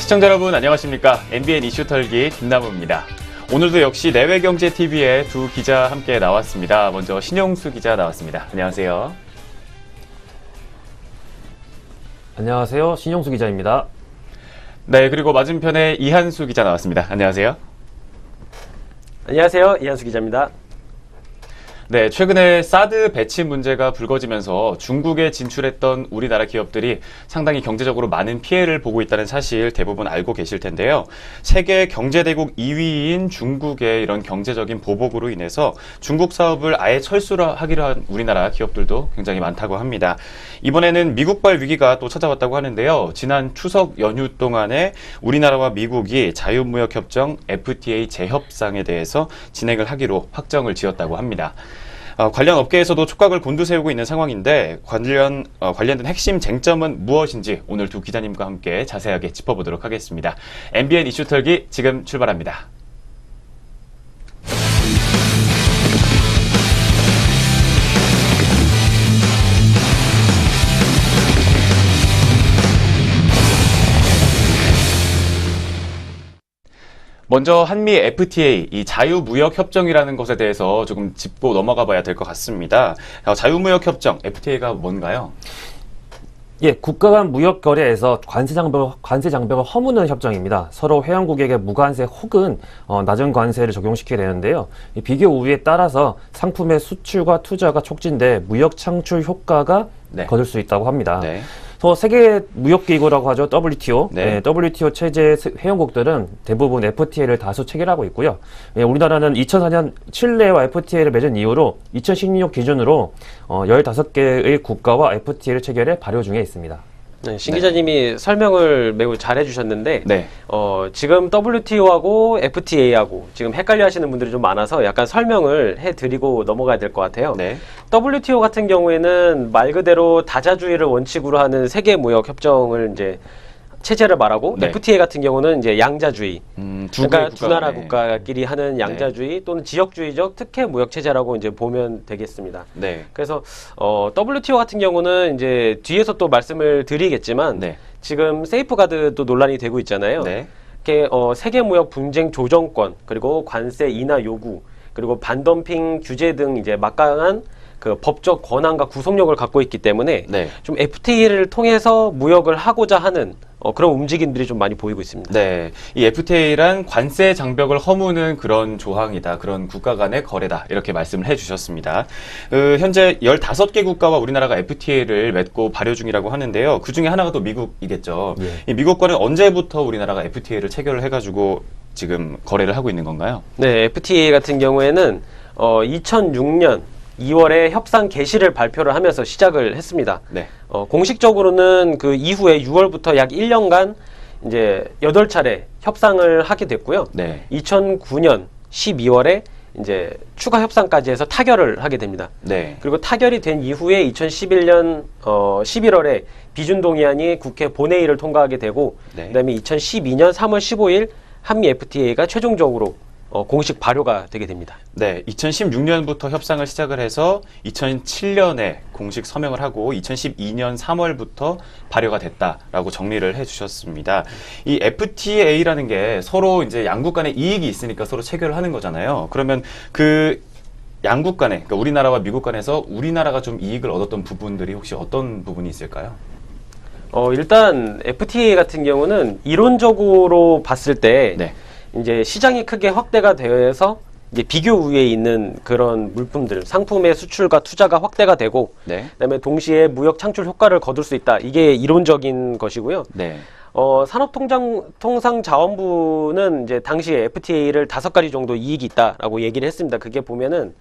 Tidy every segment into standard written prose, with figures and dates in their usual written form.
시청자 여러분 안녕하십니까? MBN 이슈 털기 김남우입니다. 오늘도 역시 내외경제TV의 두 기자 함께 나왔습니다. 먼저 신용수 기자 나왔습니다. 안녕하세요. 안녕하세요. 신용수 기자입니다. 네, 그리고 맞은편에 이한수 기자 나왔습니다. 안녕하세요. 안녕하세요. 이한수 기자입니다. 네, 최근에 사드 배치 문제가 불거지면서 중국에 진출했던 우리나라 기업들이 상당히 경제적으로 많은 피해를 보고 있다는 사실 대부분 알고 계실 텐데요. 세계 경제대국 2위인 중국의 이런 경제적인 보복으로 인해서 중국 사업을 아예 철수를 하기로 한 우리나라 기업들도 굉장히 많다고 합니다. 이번에는 미국발 위기가 또 찾아왔다고 하는데요. 지난 추석 연휴 동안에 우리나라와 미국이 자유무역협정 FTA 재협상에 대해서 진행을 하기로 확정을 지었다고 합니다. 관련 업계에서도 촉각을 곤두세우고 있는 상황인데 관련된 핵심 쟁점은 무엇인지 오늘 두 기자님과 함께 자세하게 짚어보도록 하겠습니다. MBN 이슈 털기 지금 출발합니다. 먼저 한미 FTA, 이 자유무역협정이라는 것에 대해서 조금 짚고 넘어가 봐야 될 것 같습니다. 자유무역협정, FTA가 뭔가요? 예, 국가 간 무역 거래에서 관세 장벽을 허무는 협정입니다. 서로 회원국에게 무관세 혹은 낮은 관세를 적용시키게 되는데요. 이 비교 우위에 따라서 상품의 수출과 투자가 촉진돼 무역 창출 효과가 거둘 수 있다고 합니다. 네. 세계 무역기구라고 하죠. WTO. 네. WTO 체제 회원국들은 대부분 FTA를 다수 체결하고 있고요. 우리나라는 2004년 칠레와 FTA를 맺은 이후로 2016 기준으로 15개의 국가와 FTA를 체결해 발효 중에 있습니다. 네, 신 기자님이 설명을 매우 잘 해주셨는데 네. 지금 WTO하고 FTA하고 지금 헷갈려 하시는 분들이 좀 많아서 약간 설명을 해드리고 넘어가야 될 것 같아요. 네. WTO 같은 경우에는 말 그대로 다자주의를 원칙으로 하는 세계 무역 협정을 이제 체제를 말하고 네. FTA 같은 경우는 이제 양자주의, 그러니까 두 나라 네. 국가끼리 하는 양자주의 또는 지역주의적 특혜 무역 체제라고 이제 보면 되겠습니다. 네. 그래서 WTO 같은 경우는 이제 뒤에서 또 말씀을 드리겠지만 네. 지금 세이프가드도 논란이 되고 있잖아요. 네. 이렇게 세계 무역 분쟁 조정권 그리고 관세 인하 요구 그리고 반덤핑 규제 등 이제 막강한 그 법적 권한과 구속력을 갖고 있기 때문에 네. 좀 FTA를 통해서 무역을 하고자 하는 그런 움직임들이 좀 많이 보이고 있습니다. 네, 이 FTA란 관세 장벽을 허무는 그런 조항이다. 그런 국가 간의 거래다. 이렇게 말씀을 해주셨습니다. 현재 15개 국가와 우리나라가 FTA를 맺고 발효 중이라고 하는데요. 그중에 하나가 또 미국이겠죠. 예. 이 미국과는 언제부터 우리나라가 FTA를 체결을 해가지고 지금 거래를 하고 있는 건가요? 네, FTA 같은 경우에는 2006년 2월에 협상 개시를 발표를 하면서 시작을 했습니다. 네. 공식적으로는 그 이후에 6월부터 약 1년간 이제 8차례 협상을 하게 됐고요. 네. 2009년 12월에 이제 추가 협상까지 해서 타결을 하게 됩니다. 네. 그리고 타결이 된 이후에 2011년 11월에 비준동의안이 국회 본회의를 통과하게 되고 네. 그다음에 2012년 3월 15일 한미 FTA가 최종적으로 공식 발효가 되게 됩니다. 네, 2016년부터 협상을 시작을 해서 2007년에 공식 서명을 하고 2012년 3월부터 발효가 됐다라고 정리를 해주셨습니다. 이 FTA라는 게 서로 이제 양국 간에 이익이 있으니까 서로 체결을 하는 거잖아요. 그러면 그 양국 간에, 그러니까 우리나라와 미국 간에서 우리나라가 좀 이익을 얻었던 부분들이 혹시 어떤 부분이 있을까요? 일단 FTA 같은 경우는 이론적으로 봤을 때 네. 이제 시장이 크게 확대가 되어서 이제 비교 우위에 있는 그런 물품들, 상품의 수출과 투자가 확대가 되고, 네. 그다음에 동시에 무역 창출 효과를 거둘 수 있다. 이게 이론적인 것이고요. 네. 산업통상자원부는 이제 당시에 FTA를 5가지 정도 이익이 있다라고 얘기를 했습니다. 그게 보면은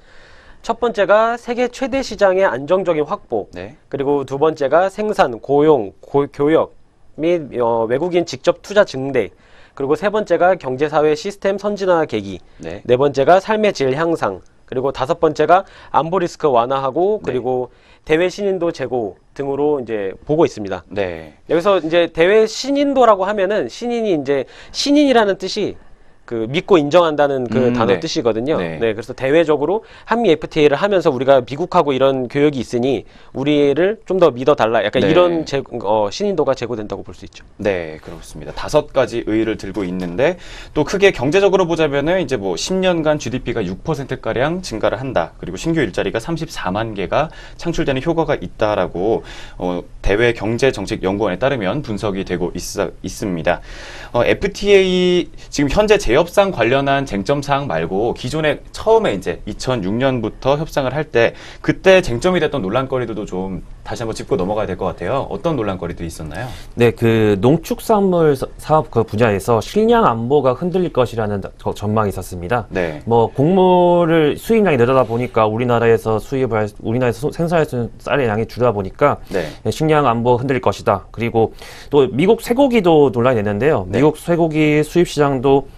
첫 번째가 세계 최대 시장의 안정적인 확보, 네. 그리고 두 번째가 생산, 고용, 교역 및 외국인 직접 투자 증대, 그리고 세 번째가 경제사회 시스템 선진화 계기, 네. 네 번째가 삶의 질 향상, 그리고 다섯 번째가 안보 리스크 완화하고 그리고 대외 신인도 제고 등으로 이제 보고 있습니다. 네. 여기서 이제 대외 신인도라고 하면은 신인이 이제 신인이라는 뜻이 그 믿고 인정한다는 그 단어 네. 뜻이거든요. 네. 네, 그래서 대외적으로 한미 FTA를 하면서 우리가 미국하고 이런 교역이 있으니 우리를 좀 더 믿어달라. 약간 네. 이런 신인도가 제고된다고 볼 수 있죠. 네, 그렇습니다. 5가지 의의를 들고 있는데 또 크게 경제적으로 보자면은 이제 뭐 10년간 GDP가 6%가량 증가를 한다. 그리고 신규 일자리가 34만 개가 창출되는 효과가 있다라고 대외 경제정책연구원에 따르면 분석이 되고 있습니다. FTA 지금 현재 제협상 관련한 쟁점 사항 말고 기존에 처음에 이제 2006년부터 협상을 할 때 그때 쟁점이 됐던 논란거리들도 좀 다시 한번 짚고 넘어가야 될 것 같아요. 어떤 논란거리들이 있었나요? 네, 그 농축산물 사업 그 분야에서 식량 안보가 흔들릴 것이라는 전망이 있었습니다. 네. 뭐 곡물을 수입량이 늘어다 보니까 우리나라에서 생산할 수 있는 쌀의 양이 줄다 보니까 네. 식량 안보가 흔들릴 것이다. 그리고 또 미국 쇠고기도 논란이 됐는데요. 네. 미국 쇠고기 수입 시장도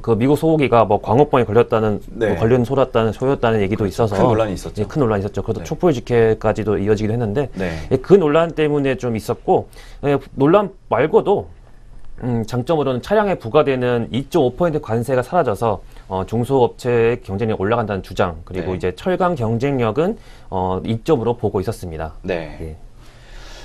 그 미국 소고기가 뭐 광우병에 걸렸다는 네. 뭐 걸린 소였다는 얘기도 있어서 큰 논란이 있었죠. 예, 큰 논란이 있었죠. 그래도 네. 촛불 집회까지도 이어지기도 했는데 네. 예, 그 논란 때문에 좀 있었고 논란 말고도 장점으로는 차량에 부과되는 2.5% 관세가 사라져서 중소업체의 경쟁력이 올라간다는 주장 그리고 네. 이제 철강 경쟁력은 이점으로 보고 있었습니다. 네. 예.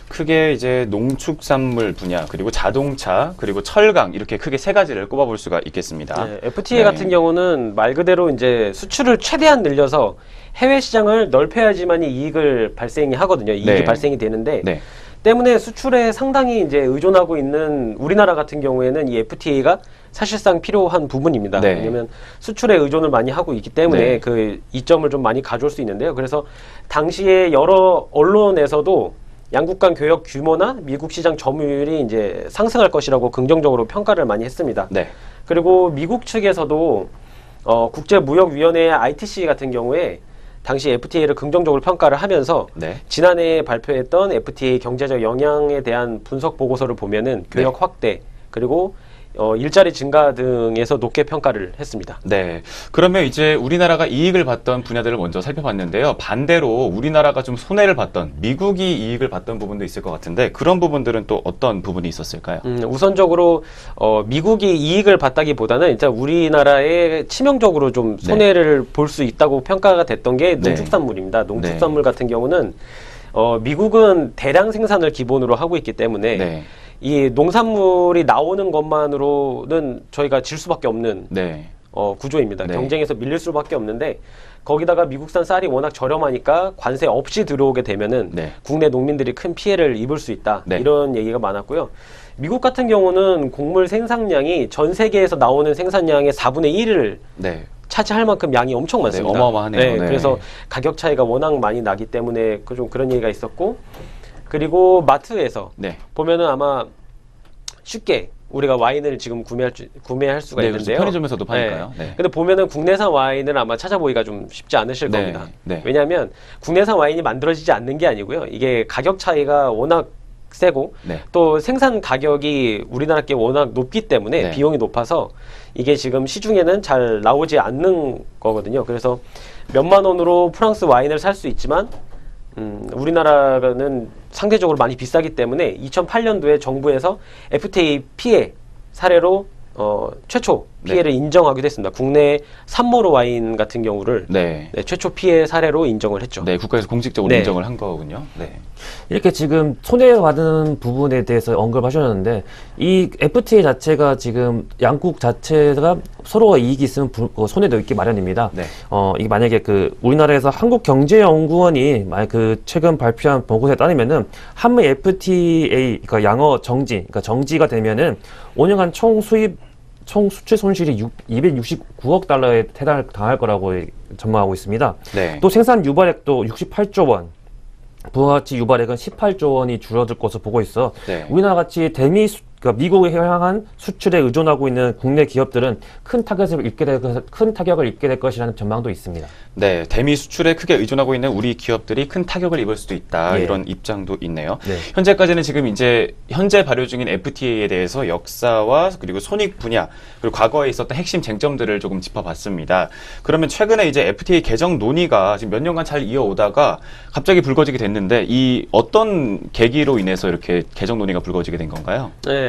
크게 이제 농축산물 분야 그리고 자동차 그리고 철강 이렇게 크게 3가지를 꼽아볼 수가 있겠습니다. 네, FTA 네. 같은 경우는 말 그대로 이제 수출을 최대한 늘려서 해외 시장을 넓혀야지만이 이익을 발생이 하거든요. 이익이 네. 발생이 되는데 네. 때문에 수출에 상당히 이제 의존하고 있는 우리나라 같은 경우에는 이 FTA가 사실상 필요한 부분입니다. 네. 왜냐하면 수출에 의존을 많이 하고 있기 때문에 네. 그 이점을 좀 많이 가져올 수 있는데요. 그래서 당시에 여러 언론에서도 양국 간 교역 규모나 미국 시장 점유율이 이제 상승할 것이라고 긍정적으로 평가를 많이 했습니다. 네. 그리고 미국 측에서도 국제무역위원회 ITC 같은 경우에 당시 FTA를 긍정적으로 평가를 하면서 네. 지난해 발표했던 FTA 경제적 영향에 대한 분석 보고서를 보면은 교역 네. 확대 그리고 일자리 증가 등에서 높게 평가를 했습니다. 네. 그러면 이제 우리나라가 이익을 봤던 분야들을 먼저 살펴봤는데요. 반대로 우리나라가 좀 손해를 봤던 미국이 이익을 봤던 부분도 있을 것 같은데 그런 부분들은 또 어떤 부분이 있었을까요? 우선적으로 미국이 이익을 봤다기보다는 일단 우리나라에 치명적으로 좀 손해를 볼 수 있다고 평가가 됐던 게 농축산물입니다. 농축산물 같은 경우는 미국은 대량 생산을 기본으로 하고 있기 때문에 네. 이 농산물이 나오는 것만으로는 저희가 질 수밖에 없는 네. 구조입니다. 네. 경쟁에서 밀릴 수밖에 없는데 거기다가 미국산 쌀이 워낙 저렴하니까 관세 없이 들어오게 되면은 네. 국내 농민들이 큰 피해를 입을 수 있다. 네. 이런 얘기가 많았고요. 미국 같은 경우는 곡물 생산량이 전 세계에서 나오는 생산량의 4분의 1을 네. 차지할 만큼 양이 엄청 많습니다. 네, 어마어마하네요. 네, 네. 그래서 가격 차이가 워낙 많이 나기 때문에 좀 그런 얘기가 있었고 그리고 마트에서 네. 보면은 아마 쉽게 우리가 와인을 지금 구매할 수가 네, 있는데요. 그렇죠. 편의점에서도 파니까요. 네. 근데 보면은 국내산 와인을 아마 찾아보기가 좀 쉽지 않으실 네, 겁니다. 네. 왜냐하면 국내산 와인이 만들어지지 않는 게 아니고요. 이게 가격 차이가 워낙 세고 네. 또 생산 가격이 우리나라 게 워낙 높기 때문에 네. 비용이 높아서 이게 지금 시중에는 잘 나오지 않는 거거든요. 그래서 몇만 원으로 프랑스 와인을 살 수 있지만 우리나라는 상대적으로 많이 비싸기 때문에 2008년도에 정부에서 FTA 피해 사례로 최초 피해를 인정하기도 했습니다. 국내 산모로 와인 같은 경우를 네. 최초 피해 사례로 인정을 했죠. 네, 국가에서 공식적으로 네. 인정을 한 거군요. 네. 이렇게 지금 손해받은 부분에 대해서 언급하셨는데 이 FTA 자체가 지금 양국 자체가 서로가 이익이 있으면 손해도 있기 마련입니다. 네. 이게 만약에 우리나라에서 한국경제연구원이 만약 최근 발표한 보고서에 따르면은 한미 FTA 그러니까 양어 그러니까 정지가 되면은 5년간 총 수출 손실이 269억 달러에 당할 거라고 전망하고 있습니다. 네. 또 생산 유발액도 68조 원, 부가가치 유발액은 18조 원이 줄어들 것으로 보고 있어. 네. 우리나라 같이 그러니까 미국에 향한 수출에 의존하고 있는 국내 기업들은 큰 타격을 입게 될 것이라는 전망도 있습니다. 네, 대미 수출에 크게 의존하고 있는 우리 기업들이 큰 타격을 입을 수도 있다. 예. 이런 입장도 있네요. 네. 현재까지는 지금 이제 현재 발효 중인 FTA에 대해서 역사와 그리고 손익 분야 그리고 과거에 있었던 핵심 쟁점들을 조금 짚어봤습니다. 그러면 최근에 이제 FTA 개정 논의가 지금 몇 년간 잘 이어오다가 갑자기 불거지게 됐는데 이 어떤 계기로 인해서 이렇게 개정 논의가 불거지게 된 건가요? 네.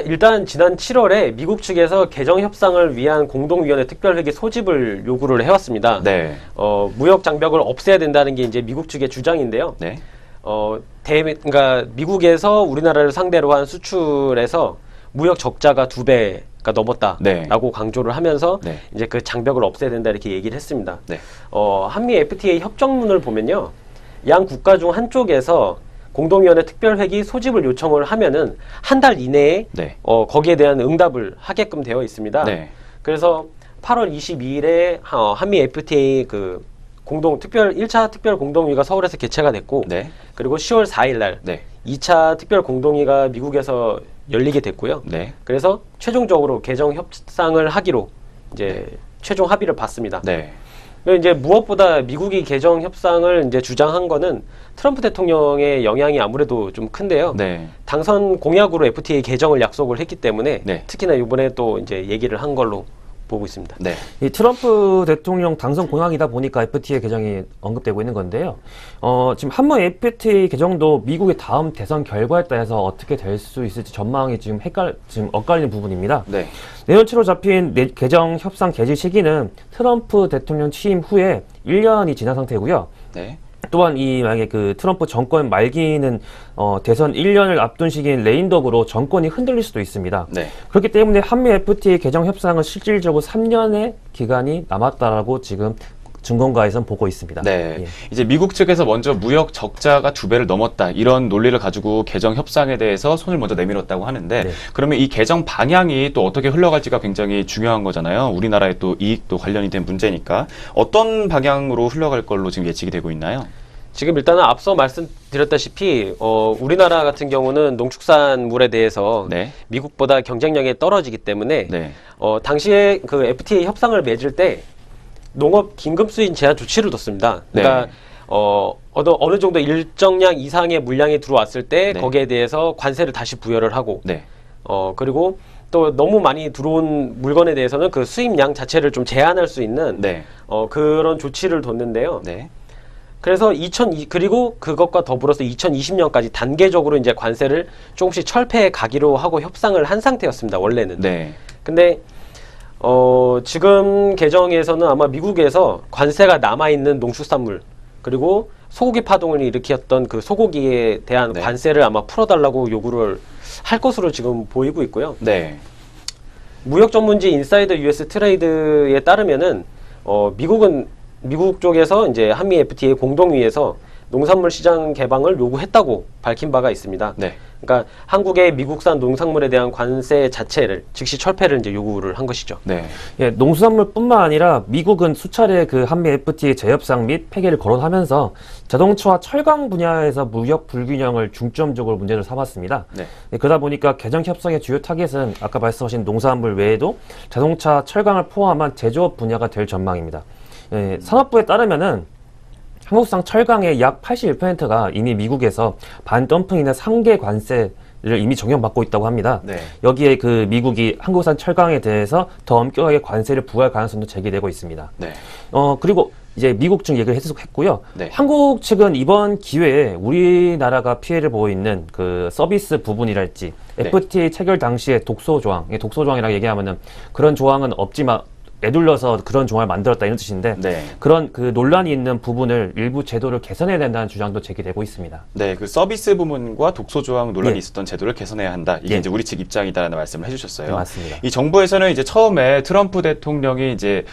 일단 지난 7월에 미국 측에서 개정 협상을 위한 공동위원회 특별회의 소집을 요구를 해왔습니다. 네. 무역 장벽을 없애야 된다는 게 이제 미국 측의 주장인데요. 네. 그러니까 미국에서 우리나라를 상대로 한 수출에서 무역 적자가 2배가 넘었다라고 네. 강조를 하면서 네. 이제 그 장벽을 없애야 된다 이렇게 얘기를 했습니다. 네. 한미 FTA 협정문을 보면요, 양 국가 중 한쪽에서 공동위원회 특별회의 소집을 요청을 하면은 한 달 이내에 네. 거기에 대한 응답을 하게끔 되어 있습니다. 네. 그래서 8월 22일에 한미 FTA 그 1차 특별 공동회의가 서울에서 개최가 됐고, 네. 그리고 10월 4일 날 네. 2차 특별 공동회의가 미국에서 열리게 됐고요. 네. 그래서 최종적으로 개정 협상을 하기로 이제 최종 합의를 봤습니다. 네. 그리고 이제 무엇보다 미국이 개정 협상을 이제 주장한 거는 트럼프 대통령의 영향이 아무래도 좀 큰데요. 네. 당선 공약으로 FTA 개정을 약속을 했기 때문에 네. 특히나 이번에 또 이제 얘기를 한 걸로 보고 있습니다. 네. 이 트럼프 대통령 당선 공약이다 보니까 FTA 개정이 언급되고 있는 건데요. 지금 한미 FTA 개정도 미국의 다음 대선 결과에 따라서 어떻게 될 수 있을지 전망이 지금 엇갈리는 부분입니다. 네. 내년 7월 잡힌 개정 협상 개시 시기는 트럼프 대통령 취임 후에 1년이 지난 상태고요. 네. 또한 만약에 그 트럼프 정권 말기는 대선 1년을 앞둔 시기인 레인덕으로 정권이 흔들릴 수도 있습니다. 네. 그렇기 때문에 한미 FTA 개정 협상은 실질적으로 3년의 기간이 남았다라고 지금 증권가에서는 보고 있습니다. 네. 예. 이제 미국 측에서 먼저 무역 적자가 2배를 넘었다, 이런 논리를 가지고 개정 협상에 대해서 손을 먼저 내밀었다고 하는데, 네. 그러면 이 개정 방향이 또 어떻게 흘러갈지가 굉장히 중요한 거잖아요. 우리나라의 또 이익도 관련이 된 문제니까 어떤 방향으로 흘러갈 걸로 지금 예측이 되고 있나요? 지금 일단은 앞서 말씀드렸다시피 우리나라 같은 경우는 농축산물에 대해서 네. 미국보다 경쟁력이 떨어지기 때문에 네. 당시에 그 FTA 협상을 맺을 때 농업 긴급 수입 제한 조치를 뒀습니다. 그러니까 네. 어느 정도 일정량 이상의 물량이 들어왔을 때 네. 거기에 대해서 관세를 다시 부여를 하고, 네. 그리고 또 너무 많이 들어온 물건에 대해서는 그 수입량 자체를 좀 제한할 수 있는 네. 그런 조치를 뒀는데요. 네. 그래서 그리고 그것과 더불어서 2020년까지 단계적으로 이제 관세를 조금씩 철폐해 가기로 하고 협상을 한 상태였습니다, 원래는. 네. 근데 지금 개정에서는 아마 미국에서 관세가 남아있는 농축산물, 그리고 소고기 파동을 일으켰던 그 소고기에 대한 네. 관세를 아마 풀어달라고 요구를 할 것으로 지금 보이고 있고요. 네. 무역 전문지 인사이더 US 트레이드에 따르면은 미국 쪽에서 이제 한미 FTA 공동위에서 농산물 시장 개방을 요구했다고 밝힌 바가 있습니다. 네. 그러니까 한국의 미국산 농산물에 대한 관세 자체를 즉시 철폐를 이제 요구를 한 것이죠. 네. 예, 농수산물뿐만 아니라 미국은 수차례 그 한미 FTA 재협상 및 폐기를 거론하면서 자동차와 철강 분야에서 무역 불균형을 중점적으로 문제를 삼았습니다. 네. 예, 그러다 보니까 개정 협상의 주요 타겟은 아까 말씀하신 농산물 외에도 자동차, 철강을 포함한 제조업 분야가 될 전망입니다. 예, 산업부에 따르면은 한국산 철강의 약 81%가 이미 미국에서 반덤핑이나 상계 관세를 이미 적용받고 있다고 합니다. 네. 여기에 그 미국이 한국산 철강에 대해서 더 엄격하게 관세를 부과할 가능성도 제기되고 있습니다. 네. 그리고 이제 미국 측 얘기를 했고요. 네. 한국 측은 이번 기회에 우리나라가 피해를 보고 있는 그 서비스 부분이랄지 네. FTA 체결 당시에 독소 조항이라고 얘기하면은 그런 조항은 없지만 애둘러서 그런 조항을 만들었다 이런 뜻인데, 네. 그런 그 논란이 있는 부분을 일부 제도를 개선해야 된다는 주장도 제기되고 있습니다. 네, 그 서비스 부문과 독소 조항 논란이 예. 있었던 제도를 개선해야 한다. 이게 예. 이제 우리 측 입장이다라는 말씀을 해주셨어요. 네, 맞습니다. 이 정부에서는 이제 처음에 트럼프 대통령이 이제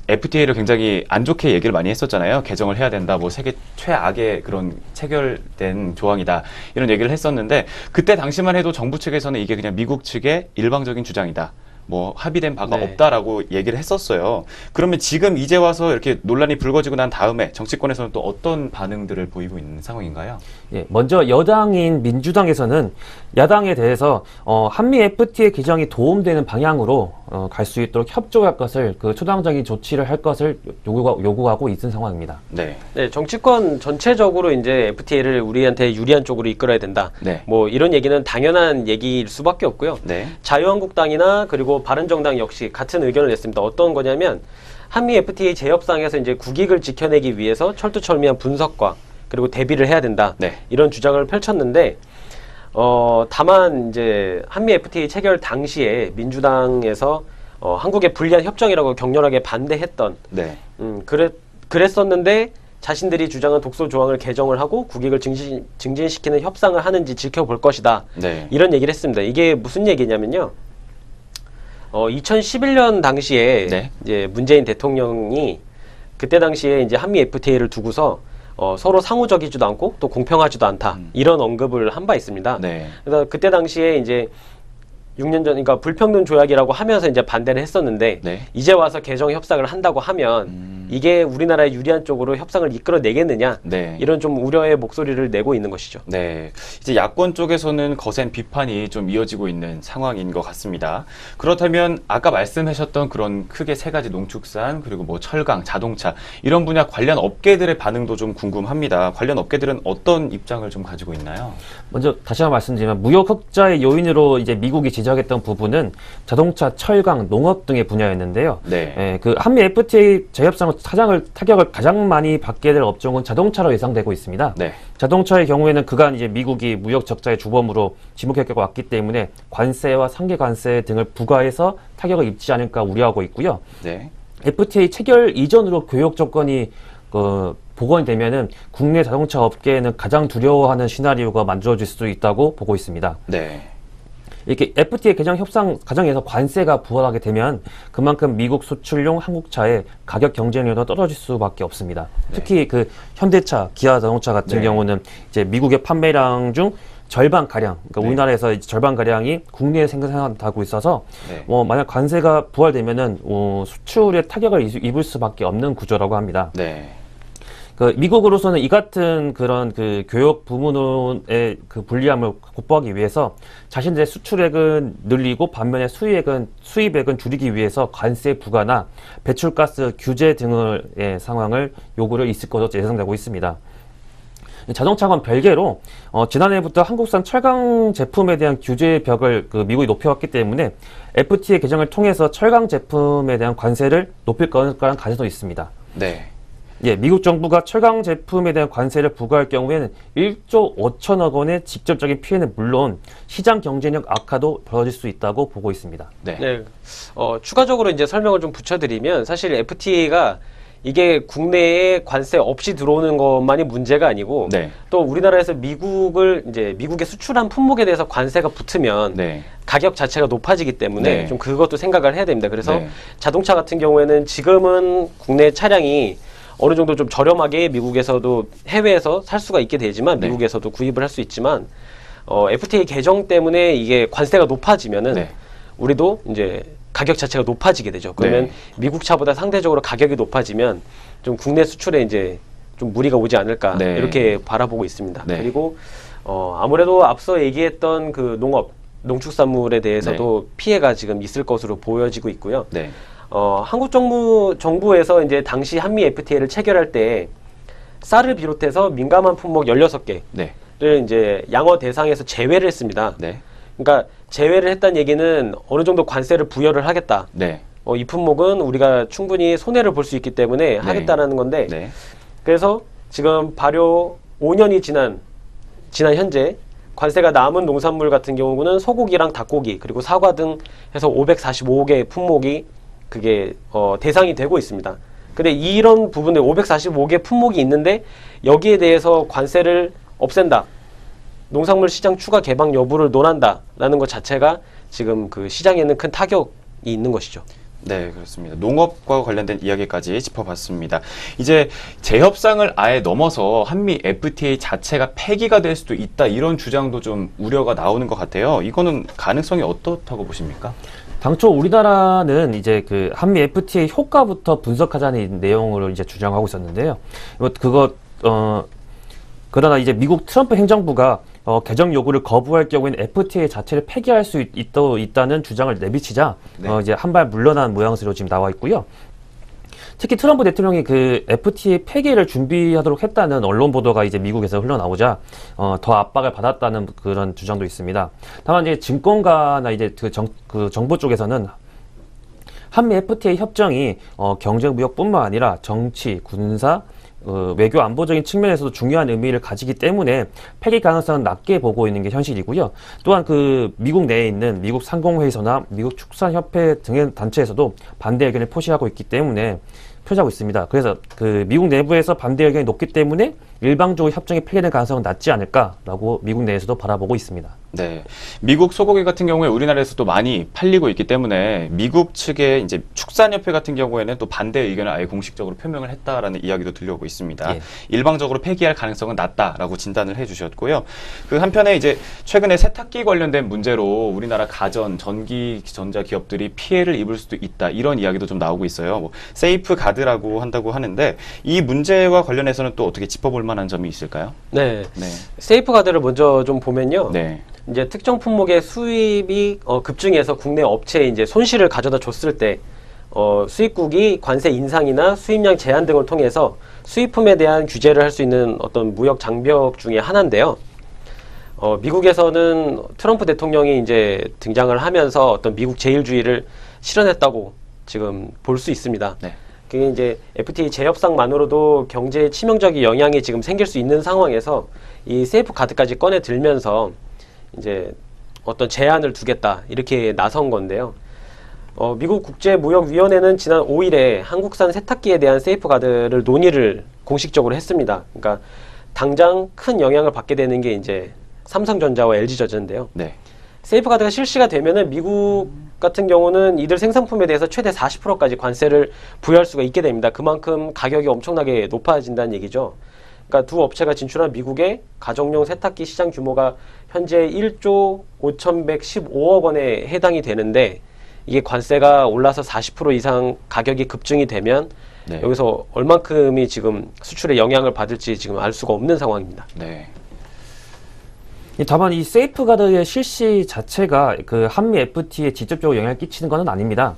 FTA를 굉장히 안 좋게 얘기를 많이 했었잖아요. 개정을 해야 된다. 뭐 세계 최악의 그런 체결된 조항이다. 이런 얘기를 했었는데, 그때 당시만 해도 정부 측에서는 이게 그냥 미국 측의 일방적인 주장이다. 뭐 합의된 바가 네. 없다라고 얘기를 했었어요. 그러면 지금 이제 와서 이렇게 논란이 불거지고 난 다음에 정치권에서는 또 어떤 반응들을 보이고 있는 상황인가요? 예, 먼저 여당인 민주당에서는 야당에 대해서 한미 FTA 개정이 도움되는 방향으로 갈 수 있도록 협조할 것을, 그 초당적인 조치를 할 것을 요구하고 있는 상황입니다. 네. 네, 정치권 전체적으로 이제 FTA를 우리한테 유리한 쪽으로 이끌어야 된다. 네. 뭐 이런 얘기는 당연한 얘기일 수밖에 없고요. 네. 자유한국당이나 그리고 바른정당 역시 같은 의견을 냈습니다. 어떤 거냐면 한미 FTA 재협상에서 이제 국익을 지켜내기 위해서 철두철미한 분석과 그리고 대비를 해야 된다. 네. 이런 주장을 펼쳤는데 다만 이제 한미 FTA 체결 당시에 민주당에서 한국의 불리한 협정이라고 격렬하게 반대했던 네. 그랬었는데 자신들이 주장한 독소 조항을 개정을 하고 국익을 증진시키는 협상을 하는지 지켜볼 것이다. 네. 이런 얘기를 했습니다. 이게 무슨 얘기냐면요. 2011년 당시에 네. 이제 문재인 대통령이 그때 당시에 이제 한미 FTA를 두고서 서로 상호적이지도 않고 또 공평하지도 않다. 이런 언급을 한 바 있습니다. 네. 그래서 그때 당시에 이제 6년 전, 그러니까 불평등 조약이라고 하면서 이제 반대를 했었는데 네. 이제 와서 개정 협상을 한다고 하면 이게 우리나라에 유리한 쪽으로 협상을 이끌어내겠느냐 네. 이런 좀 우려의 목소리를 내고 있는 것이죠. 네. 이제 야권 쪽에서는 거센 비판이 좀 이어지고 있는 상황인 것 같습니다. 그렇다면 아까 말씀하셨던 그런 크게 세 가지 농축산 그리고 뭐 철강, 자동차 이런 분야 관련 업계들의 반응도 좀 궁금합니다. 관련 업계들은 어떤 입장을 좀 가지고 있나요? 먼저 다시 한번 말씀드리면 무역 흑자의 요인으로 이제 미국이 지적했던 부분은 자동차, 철강, 농업 등의 분야였는데요. 네. 그 한미 FTA 재협상 타격을 가장 많이 받게 될 업종은 자동차로 예상되고 있습니다. 네. 자동차의 경우에는 그간 이제 미국이 무역 적자의 주범으로 지목해 왔기 때문에 관세와 상계 관세 등을 부과해서 타격을 입지 않을까 우려하고 있고요. 네. FTA 체결 이전으로 교역 조건이 복원이 되면은 국내 자동차 업계에는 가장 두려워하는 시나리오가 만들어질 수도 있다고 보고 있습니다. 네. 이렇게 FTA 개정 협상 과정에서 관세가 부과하게 되면 그만큼 미국 수출용 한국차의 가격 경쟁력도 떨어질 수밖에 없습니다. 특히 그 현대차, 기아 자동차 같은 네. 경우는 이제 미국의 판매량 중 절반 가량, 그러니까 네. 우리나라에서 이제 절반 가량이 국내에 생산하고 있어서 네. 만약 관세가 부활되면은 수출에 타격을 입을 수밖에 없는 구조라고 합니다. 네. 그 미국으로서는 이 같은 그런 그 교역 부문의 그 불리함을 극복하기 위해서 자신들의 수출액은 늘리고 반면에 수입액은 줄이기 위해서 관세 부과나 배출가스 규제 등의 상황을 요구를 있을 것으로 예상되고 있습니다. 자동차건 별개로 지난해부터 한국산 철강 제품에 대한 규제 벽을 미국이 높여왔기 때문에 FTA 개정을 통해서 철강 제품에 대한 관세를 높일 거라는 가능성도 있습니다. 네. 예, 미국 정부가 철강 제품에 대한 관세를 부과할 경우에는 1조 5천억 원의 직접적인 피해는 물론 시장 경쟁력 악화도 벌어질 수 있다고 보고 있습니다. 네. 네. 추가적으로 이제 설명을 좀 붙여드리면 사실 FTA가 이게 국내에 관세 없이 들어오는 것만이 문제가 아니고 네. 또 우리나라에서 미국에 수출한 품목에 대해서 관세가 붙으면 네. 가격 자체가 높아지기 때문에 네. 좀 그것도 생각을 해야 됩니다. 그래서 네. 자동차 같은 경우에는 지금은 국내 차량이 어느 정도 좀 저렴하게 미국에서도 해외에서 살 수가 있게 되지만 네. 미국에서도 구입을 할 수 있지만 FTA 개정 때문에 이게 관세가 높아지면은 네. 우리도 이제 가격 자체가 높아지게 되죠. 그러면 네. 미국 차보다 상대적으로 가격이 높아지면 좀 국내 수출에 이제 좀 무리가 오지 않을까 네. 이렇게 바라보고 있습니다. 네. 그리고 아무래도 앞서 얘기했던 그 농축산물에 대해서도 피해가 지금 있을 것으로 보여지고 있고요. 네. 한국 정부에서 이제 당시 한미 FTA를 체결할 때 쌀을 비롯해서 민감한 품목 16개를 네. 이제 양어 대상에서 제외를 했습니다. 네. 그러니까 제외를 했다는 얘기는 어느 정도 관세를 부여를 하겠다. 네. 이 품목은 우리가 충분히 손해를 볼 수 있기 때문에 하겠다라는 건데 네. 그래서 지금 발효 5년이 지난 현재 관세가 남은 농산물 같은 경우는 소고기랑 닭고기 그리고 사과 등 해서 545개 품목이 그게 대상이 되고 있습니다. 근데 이런 부분에 545개 품목이 있는데 여기에 대해서 관세를 없앤다. 농산물 시장 추가 개방 여부를 논한다라는 것 자체가 지금 그 시장에는 큰 타격이 있는 것이죠. 네, 그렇습니다. 농업과 관련된 이야기까지 짚어봤습니다. 이제 재협상을 아예 넘어서 한미 FTA 자체가 폐기가 될 수도 있다 이런 주장도 좀 우려가 나오는 것 같아요. 이거는 가능성이 어떻다고 보십니까? 당초 우리나라는 이제 그 한미 FTA 효과부터 분석하자는 내용으로 이제 주장하고 있었는데요. 그러나 이제 미국 트럼프 행정부가 개정 요구를 거부할 경우에는 FTA 자체를 폐기할 수 있다는 주장을 내비치자 네. 이제 한 발 물러난 모양새로 지금 나와 있고요. 특히 트럼프 대통령이 그 FTA 폐기를 준비하도록 했다는 언론 보도가 이제 미국에서 흘러나오자 더 압박을 받았다는 그런 주장도 있습니다. 다만 이제 증권가나 이제 그 정부 쪽에서는 한미 FTA 협정이 경제 무역뿐만 아니라 정치, 군사, 외교 안보적인 측면에서도 중요한 의미를 가지기 때문에 폐기 가능성은 낮게 보고 있는 게 현실이고요. 또한 그 미국 내에 있는 미국 상공회의소나 미국 축산협회 등의 단체에서도 반대 의견을 표시하고 있습니다. 그래서 그 미국 내부에서 반대 의견이 높기 때문에 일방적으로 협정이 폐기될 가능성은 낮지 않을까라고 미국 내에서도 바라보고 있습니다. 네. 미국 소고기 같은 경우에 우리나라에서도 많이 팔리고 있기 때문에 미국 측의 이제 축산협회 같은 경우에는 또 반대 의견을 아예 공식적으로 표명을 했다라는 이야기도 들려오고 있습니다. 예. 일방적으로 폐기할 가능성은 낮다라고 진단을 해주셨고요. 그 한편에 이제 최근에 세탁기 관련된 문제로 우리나라 가전, 전기 전자 기업들이 피해를 입을 수도 있다 이런 이야기도 좀 나오고 있어요. 뭐 세이프 가드라고 한다고 하는데 이 문제와 관련해서는 또 어떻게 짚어볼 만한 점이 있을까요? 네. 네. 세이프 가드를 먼저 좀 보면요. 네. 이제 특정 품목의 수입이 급증해서 국내 업체에 이제 손실을 가져다 줬을 때 수입국이 관세 인상이나 수입량 제한 등을 통해서 수입품에 대한 규제를 할 수 있는 어떤 무역 장벽 중에 하나인데요. 미국에서는 트럼프 대통령이 이제 등장을 하면서 어떤 미국 제일주의를 실현했다고 지금 볼 수 있습니다. 네. 그게 이제 FTA 재협상만으로도 경제에 치명적인 영향이 지금 생길 수 있는 상황에서 이 세이프 가드까지 꺼내 들면서 이제 어떤 제한을 두겠다 이렇게 나선 건데요. 미국 국제무역위원회는 지난 5일에 한국산 세탁기에 대한 세이프 가드를 논의를 공식적으로 했습니다. 그러니까 당장 큰 영향을 받게 되는 게 이제 삼성전자와 LG전자인데요. 네. 세이프 가드가 실시가 되면은 미국 같은 경우는 이들 생산품에 대해서 최대 40%까지 관세를 부여할 수가 있게 됩니다. 그만큼 가격이 엄청나게 높아진다는 얘기죠. 그러니까 두 업체가 진출한 미국의 가정용 세탁기 시장 규모가 현재 1조 5,115억 원에 해당이 되는데 이게 관세가 올라서 40% 이상 가격이 급증이 되면 네. 여기서 얼만큼이 지금 수출에 영향을 받을지 지금 알 수가 없는 상황입니다. 네. 다만 이 세이프가드의 실시 자체가 그 한미 FTA에 직접적으로 영향을 끼치는 것은 아닙니다.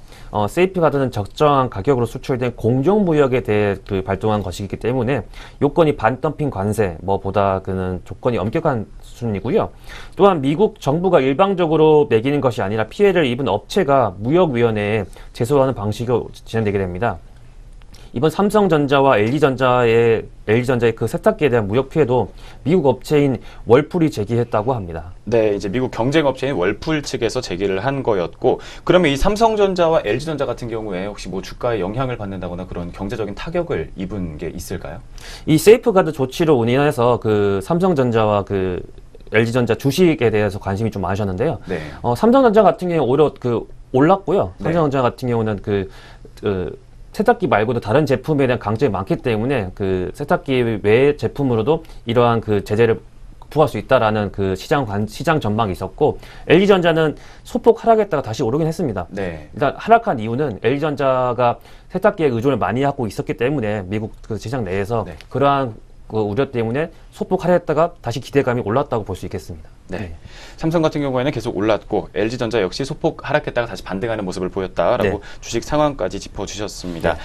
세이프가드는 적정한 가격으로 수출된 공정무역에 대해 그 발동한 것이기 때문에 요건이 반덤핑 관세 뭐보다 그는 조건이 엄격한 수준이고요. 또한 미국 정부가 일방적으로 매기는 것이 아니라 피해를 입은 업체가 무역위원회에 제소하는 방식으로 진행되게 됩니다. 이번 삼성전자와 LG전자의 그 세탁기에 대한 무역 피해도 미국 업체인 월풀이 제기했다고 합니다. 네, 이제 미국 경쟁업체인 월풀 측에서 제기를 한 거였고, 그러면 이 삼성전자와 LG전자 같은 경우에 혹시 뭐 주가에 영향을 받는다거나 그런 경제적인 타격을 입은 게 있을까요? 이 세이프가드 조치로 인해서 그 삼성전자와 그 LG전자 주식에 대해서 관심이 좀 많으셨는데요. 네. 삼성전자 같은 경우는 오히려 그 올랐고요. 네. 삼성전자 같은 경우는 세탁기 말고도 다른 제품에 대한 강점이 많기 때문에 그 세탁기 외의 제품으로도 이러한 그 제재를 부과할 수 있다라는 그 시장 전망이 있었고, LG전자는 소폭 하락했다가 다시 오르긴 했습니다. 네. 일단 하락한 이유는 LG전자가 세탁기에 의존을 많이 하고 있었기 때문에 미국 그 시장 내에서 네. 그러한 그 우려 때문에 소폭 하락했다가 다시 기대감이 올랐다고 볼 수 있겠습니다. 네. 삼성 같은 경우에는 계속 올랐고 LG전자 역시 소폭 하락했다가 다시 반등하는 모습을 보였다라고 네. 주식 상황까지 짚어주셨습니다.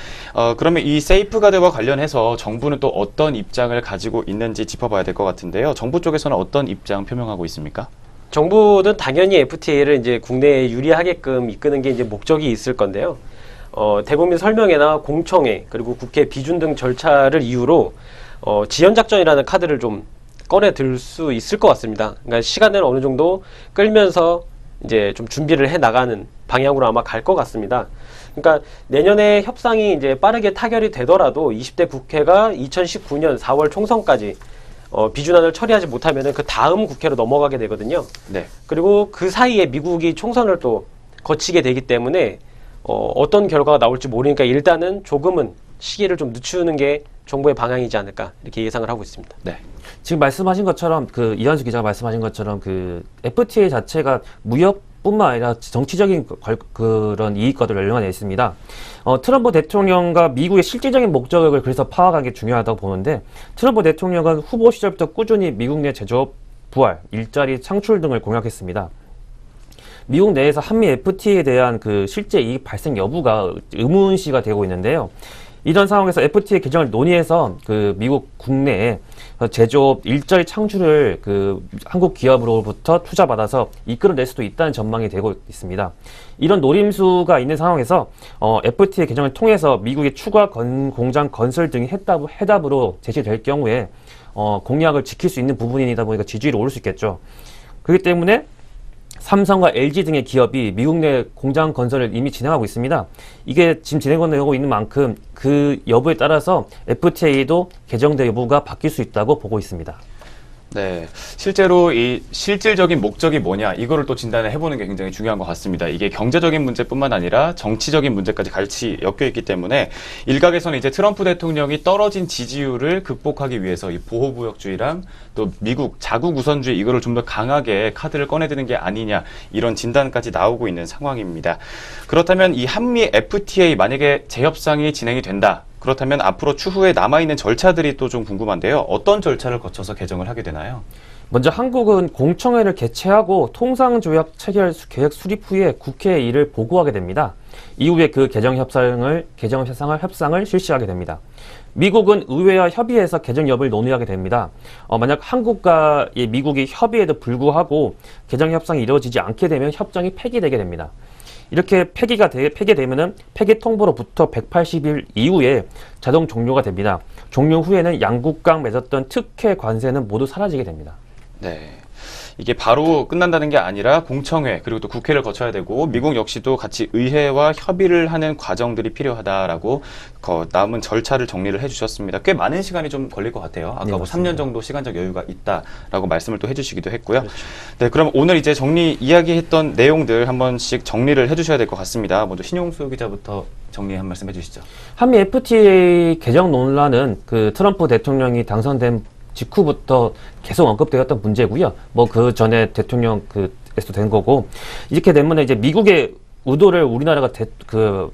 그러면 이 세이프가드와 관련해서 정부는 또 어떤 입장을 가지고 있는지 짚어봐야 될 것 같은데요. 정부 쪽에서는 어떤 입장 표명하고 있습니까? 정부는 당연히 FTA를 이제 국내에 유리하게끔 이끄는 게 이제 목적이 있을 건데요. 대국민 설명회나 공청회 그리고 국회 비준 등 절차를 이유로 지연작전이라는 카드를 좀 꺼내 들 수 있을 것 같습니다. 그러니까 시간을 어느 정도 끌면서 이제 좀 준비를 해 나가는 방향으로 아마 갈 것 같습니다. 그러니까 내년에 협상이 이제 빠르게 타결이 되더라도 20대 국회가 2019년 4월 총선까지 비준안을 처리하지 못하면은 그 다음 국회로 넘어가게 되거든요. 네. 그리고 그 사이에 미국이 총선을 또 거치게 되기 때문에 어떤 결과가 나올지 모르니까 일단은 조금은 시기를 좀 늦추는 게 정부의 방향이지 않을까 이렇게 예상을 하고 있습니다. 네. 지금 말씀하신 것처럼 그 이한수 기자가 말씀하신 것처럼 그 FTA 자체가 무역뿐만 아니라 정치적인 그런 이익과도 연관되어 있습니다. 트럼프 대통령과 미국의 실질적인 목적을 그래서 파악하는 게 중요하다고 보는데, 트럼프 대통령은 후보 시절부터 꾸준히 미국 내 제조업 부활, 일자리 창출 등을 공약했습니다. 미국 내에서 한미 FTA에 대한 그 실제 이익 발생 여부가 의문시가 되고 있는데요. 이런 상황에서 FTA 개정을 논의해서 그 미국 국내에 제조업 일자리 창출을 그 한국 기업으로부터 투자받아서 이끌어낼 수도 있다는 전망이 되고 있습니다. 이런 노림수가 있는 상황에서 FTA 개정을 통해서 미국의 추가 공장 건설 등이 해답으로 제시될 경우에 공약을 지킬 수 있는 부분이다 보니까 지지율이 오를 수 있겠죠. 그렇기 때문에 삼성과 LG 등의 기업이 미국 내 공장 건설을 이미 진행하고 있습니다. 이게 지금 진행되고 있는 만큼 그 여부에 따라서 FTA도 개정될 여부가 바뀔 수 있다고 보고 있습니다. 네, 실제로 이 실질적인 목적이 뭐냐 이거를 또 진단을 해보는 게 굉장히 중요한 것 같습니다. 이게 경제적인 문제뿐만 아니라 정치적인 문제까지 같이 엮여 있기 때문에 일각에서는 이제 트럼프 대통령이 떨어진 지지율을 극복하기 위해서 이 보호구역주의랑 또 미국 자국 우선주의 이거를 좀 더 강하게 카드를 꺼내드는 게 아니냐 이런 진단까지 나오고 있는 상황입니다. 그렇다면 이 한미 FTA 만약에 재협상이 진행이 된다. 그렇다면 앞으로 추후에 남아있는 절차들이 또 좀 궁금한데요. 어떤 절차를 거쳐서 개정을 하게 되나요? 먼저 한국은 공청회를 개최하고 통상조약 체결 계획 수립 후에 국회에 이를 보고하게 됩니다. 이후에 그 개정 협상을 실시하게 됩니다. 미국은 의회와 협의해서 개정 여부를 논의하게 됩니다. 만약 한국과 미국이 협의에도 불구하고 개정 협상이 이루어지지 않게 되면 협정이 폐기되게 됩니다. 이렇게 폐기되면은 폐기 통보로부터 180일 이후에 자동 종료가 됩니다. 종료 후에는 양국간 맺었던 특혜 관세는 모두 사라지게 됩니다. 네. 이게 바로 끝난다는 게 아니라 공청회 그리고 또 국회를 거쳐야 되고 미국 역시도 같이 의회와 협의를 하는 과정들이 필요하다라고 남은 절차를 정리를 해주셨습니다. 꽤 많은 시간이 좀 걸릴 것 같아요. 아까 네, 뭐 맞습니다. 3년 정도 시간적 여유가 있다라고 말씀을 또 해주시기도 했고요. 그렇죠. 네, 그럼 오늘 이제 이야기했던 내용들 한 번씩 정리를 해주셔야 될 것 같습니다. 먼저 신용수 기자부터 정리 한 말씀 해주시죠. 한미 FTA 개정 논란은 그 트럼프 대통령이 당선된 직후부터 계속 언급되었던 문제고요. 뭐 그 전에 대통령에서도 된 거고 이렇게 되면 이제 미국의 의도를 우리나라가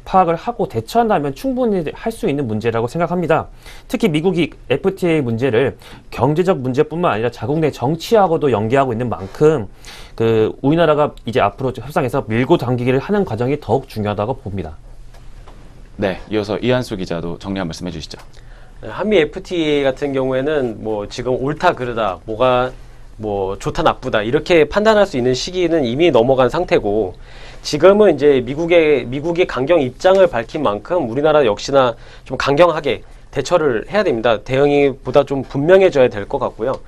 파악을 하고 대처한다면 충분히 할 수 있는 문제라고 생각합니다. 특히 미국이 FTA 문제를 경제적 문제뿐만 아니라 자국 내 정치하고도 연계하고 있는 만큼 그 우리나라가 이제 앞으로 협상에서 밀고 당기기를 하는 과정이 더욱 중요하다고 봅니다. 네, 이어서 이한수 기자도 정리 한 말씀 해주시죠. 한미 FTA 같은 경우에는 뭐 지금 옳다 그르다 뭐가 뭐 좋다 나쁘다 이렇게 판단할 수 있는 시기는 이미 넘어간 상태고 지금은 이제 미국이 강경 입장을 밝힌 만큼 우리나라 역시나 좀 강경하게 대처를 해야 됩니다. 대응이 보다 좀 분명해져야 될 것 같고요.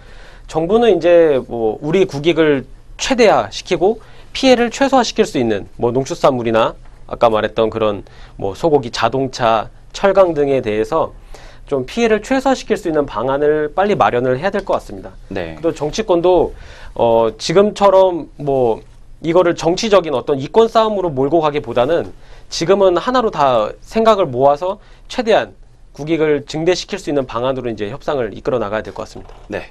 정부는 이제 뭐 우리 국익을 최대화시키고 피해를 최소화시킬 수 있는 뭐 농축산물이나 아까 말했던 그런 뭐 소고기, 자동차, 철강 등에 대해서 좀 피해를 최소화시킬 수 있는 방안을 빨리 마련을 해야 될 것 같습니다. 네. 또 정치권도 지금처럼 뭐 이거를 정치적인 어떤 이권 싸움으로 몰고 가기보다는 지금은 하나로 다 생각을 모아서 최대한 국익을 증대시킬 수 있는 방안으로 이제 협상을 이끌어 나가야 될 것 같습니다. 네.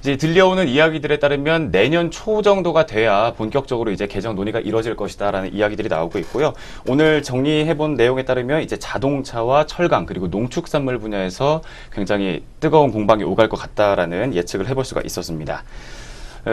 이제 들려오는 이야기들에 따르면 내년 초 정도가 돼야 본격적으로 이제 개정 논의가 이뤄질 것이다라는 이야기들이 나오고 있고요. 오늘 정리해본 내용에 따르면 이제 자동차와 철강 그리고 농축산물 분야에서 굉장히 뜨거운 공방이 오갈 것 같다라는 예측을 해볼 수가 있었습니다.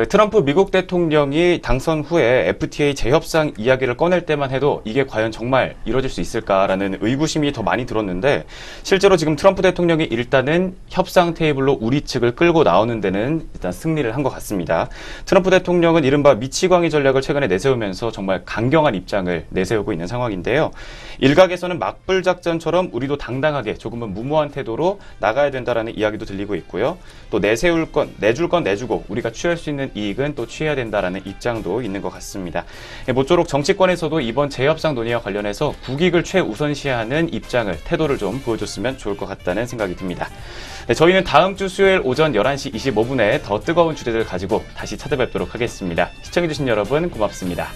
트럼프 미국 대통령이 당선 후에 FTA 재협상 이야기를 꺼낼 때만 해도 이게 과연 정말 이뤄질 수 있을까라는 의구심이 더 많이 들었는데 실제로 지금 트럼프 대통령이 일단은 협상 테이블로 우리 측을 끌고 나오는 데는 일단 승리를 한 것 같습니다. 트럼프 대통령은 이른바 미치광이 전략을 최근에 내세우면서 정말 강경한 입장을 내세우고 있는 상황인데요. 일각에서는 맞불 작전처럼 우리도 당당하게 조금은 무모한 태도로 나가야 된다라는 이야기도 들리고 있고요. 또 내줄 건 내주고 우리가 취할 수 있는 이익은 또 취해야 된다라는 입장도 있는 것 같습니다. 모쪼록 정치권에서도 이번 재협상 논의와 관련해서 국익을 최우선시하는 입장을, 태도를 좀 보여줬으면 좋을 것 같다는 생각이 듭니다. 네, 저희는 다음 주 수요일 오전 11시 25분에 더 뜨거운 주제들 가지고 다시 찾아뵙도록 하겠습니다. 시청해주신 여러분 고맙습니다.